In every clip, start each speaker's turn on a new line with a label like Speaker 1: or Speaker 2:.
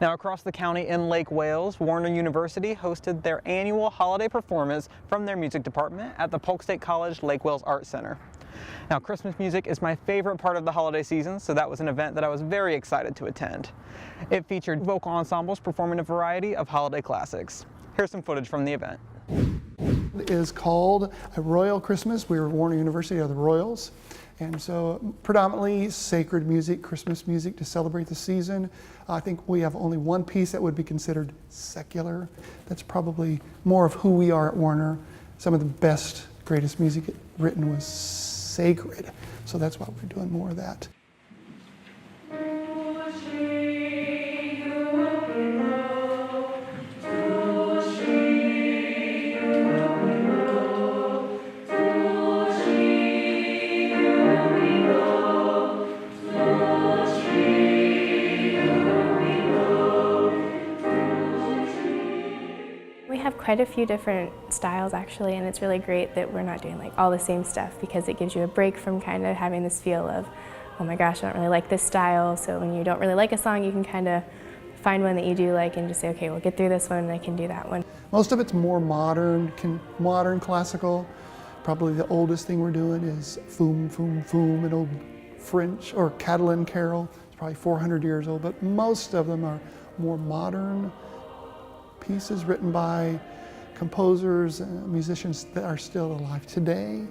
Speaker 1: Now, across the county in Lake Wales, Warner University hosted their annual holiday performance from their music department at the Polk State College Lake Wales Art Center. Now, Christmas music is my favorite part of the holiday season, so that was an event that I was very excited to attend. It featured vocal ensembles performing a variety of holiday classics. Here's some footage from the event.
Speaker 2: It is called A Royal Christmas. We are Warner University of the Royals. And so predominantly sacred music, Christmas music to celebrate the season. I think we have only one piece that would be considered secular. That's probably more of who we are at Warner. Some of the best, greatest music written was sacred. So that's why we're doing more of that.
Speaker 3: We have quite a few different styles actually, and it's really great that we're not doing like all the same stuff because it gives you a break from kind of having this feel of, oh my gosh, I don't really like this style. So when you don't really like a song, you can kind of find one that you do like and just say, okay, we'll get through this one and I can do that one.
Speaker 2: Most of it's more modern classical. Probably the oldest thing we're doing is Foom, Foom, Foom, an old French or Catalan carol. It's probably 400 years old, but most of them are more modern pieces written by composers and musicians that are still alive today.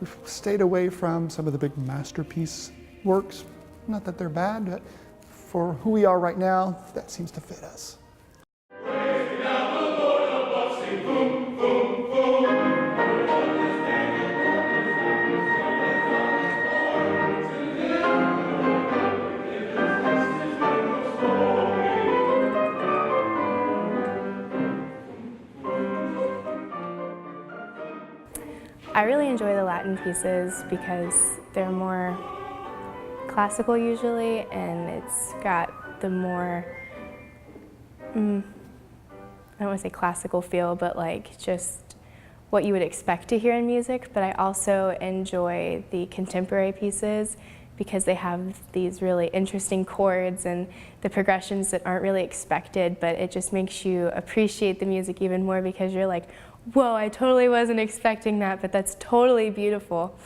Speaker 2: We've stayed away from some of the big masterpiece works. Not that they're bad, but for who we are right now, that seems to fit us.
Speaker 3: I really enjoy the Latin pieces because they're more classical usually, and it's got the more, I don't want to say classical feel, but like just what you would expect to hear in music. But I also enjoy the contemporary pieces because they have these really interesting chords and the progressions that aren't really expected, but it just makes you appreciate the music even more because you're like, whoa, I totally wasn't expecting that, but that's totally beautiful.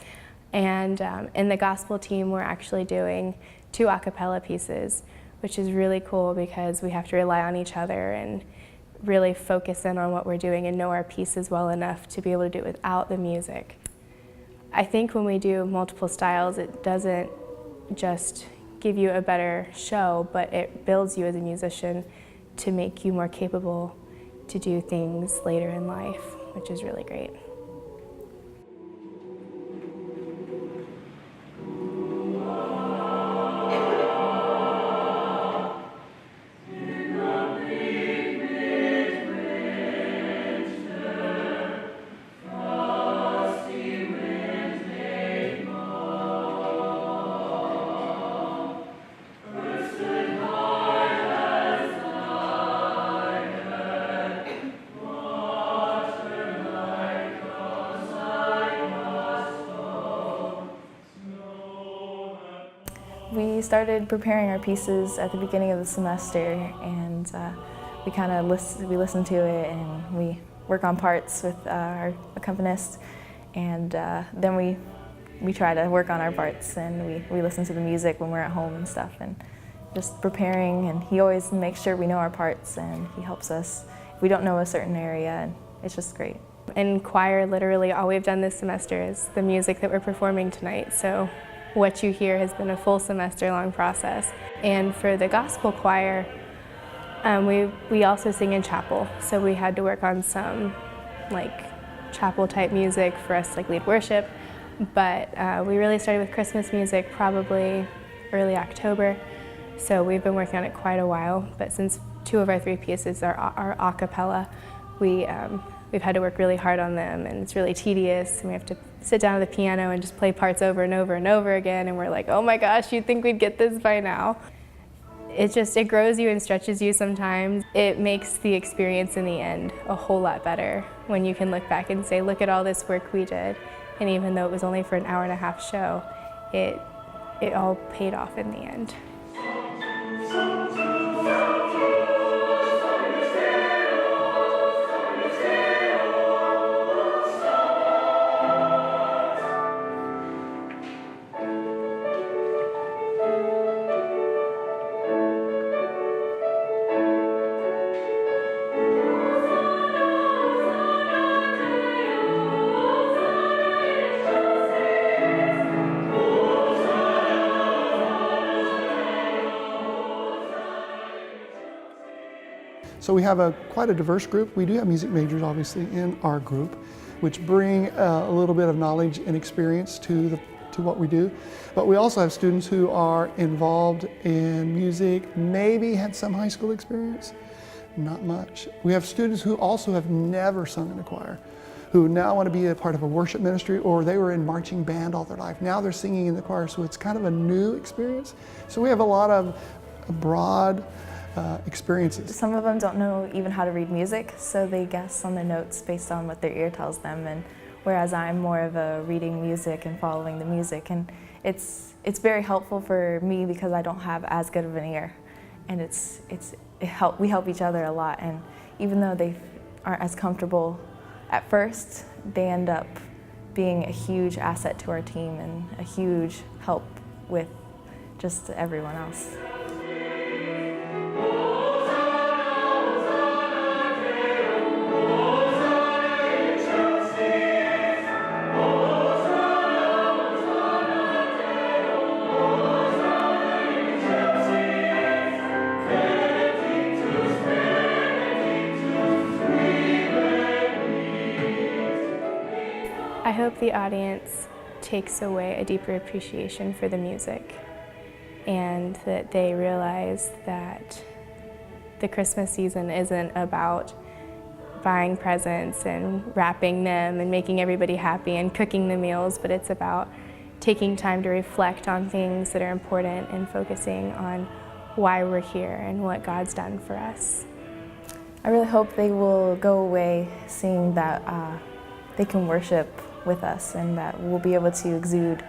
Speaker 3: And in the gospel team, we're actually doing 2 a cappella pieces, which is really cool because we have to rely on each other and really focus in on what we're doing and know our pieces well enough to be able to do it without the music. I think when we do multiple styles, it doesn't just give you a better show, but it builds you as a musician to make you more capable to do things later in life, which is really great.
Speaker 4: We started preparing our pieces at the beginning of the semester, and we listen to it and we work on parts with our accompanist, and then we try to work on our parts, and we listen to the music when we're at home and stuff, and just preparing. And he always makes sure we know our parts, and he helps us if we don't know a certain area, and it's just great.
Speaker 3: In choir, literally all we've done this semester is the music that we're performing tonight. So what you hear has been a full semester-long process. And for the gospel choir, we also sing in chapel. So we had to work on some like chapel-type music for us to like lead worship. But we really started with Christmas music probably early October. So we've been working on it quite a while. But since 2 of our 3 pieces are a cappella, we've had to work really hard on them, and it's really tedious, and we have to sit down at the piano and just play parts over and over and over again, and we're like, oh my gosh, you'd think we'd get this by now. It grows you and stretches you sometimes. It makes the experience in the end a whole lot better when you can look back and say, look at all this work we did, and even though it was only for an hour-and-a-half show, it all paid off in the end.
Speaker 2: So we have quite a diverse group. We do have music majors, obviously, in our group, which bring a little bit of knowledge and experience to what we do. But we also have students who are involved in music, maybe had some high school experience, not much. We have students who also have never sung in a choir, who now want to be a part of a worship ministry, or they were in marching band all their life. Now they're singing in the choir, so it's kind of a new experience. So we have a lot of broad experiences.
Speaker 4: Some of them don't know even how to read music, so they guess on the notes based on what their ear tells them, and whereas I'm more of a reading music and following the music, and it's very helpful for me because I don't have as good of an ear, and we help each other a lot, and even though they aren't as comfortable at first, they end up being a huge asset to our team and a huge help with just everyone else.
Speaker 3: I hope the audience takes away a deeper appreciation for the music, and that they realize that the Christmas season isn't about buying presents and wrapping them and making everybody happy and cooking the meals, but it's about taking time to reflect on things that are important and focusing on why we're here and what God's done for us.
Speaker 4: I really hope they will go away seeing that they can worship with us, and that we'll be able to exude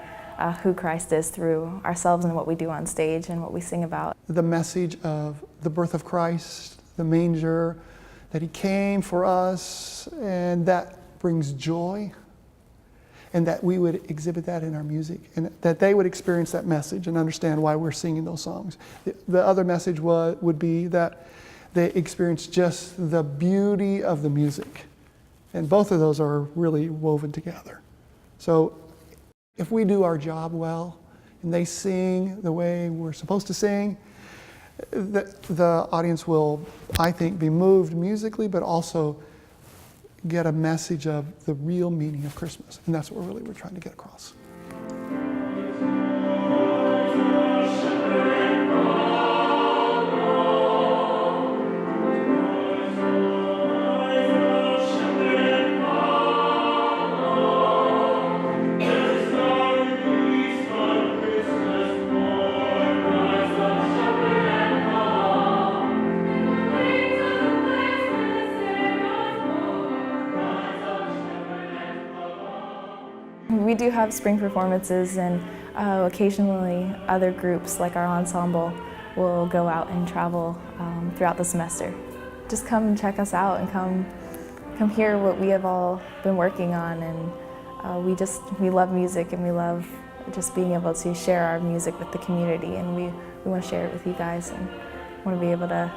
Speaker 4: who Christ is through ourselves and what we do on stage and what we sing about.
Speaker 2: The message of the birth of Christ, the manger, that He came for us, and that brings joy, and that we would exhibit that in our music, and that they would experience that message and understand why we're singing those songs. The other message would be that they experience just the beauty of the music. And both of those are really woven together. So if we do our job well, and they sing the way we're supposed to sing, the audience will, I think, be moved musically, but also get a message of the real meaning of Christmas. And that's what we're trying to get across.
Speaker 4: We do have spring performances, and occasionally other groups like our ensemble will go out and travel throughout the semester. Just come and check us out and come hear what we have all been working on, and we love music, and we love just being able to share our music with the community, and we want to share it with you guys, and want to be able to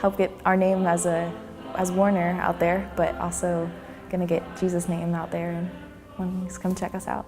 Speaker 4: help get our name as Warner out there, but also going to get Jesus' name out there, and come check us out.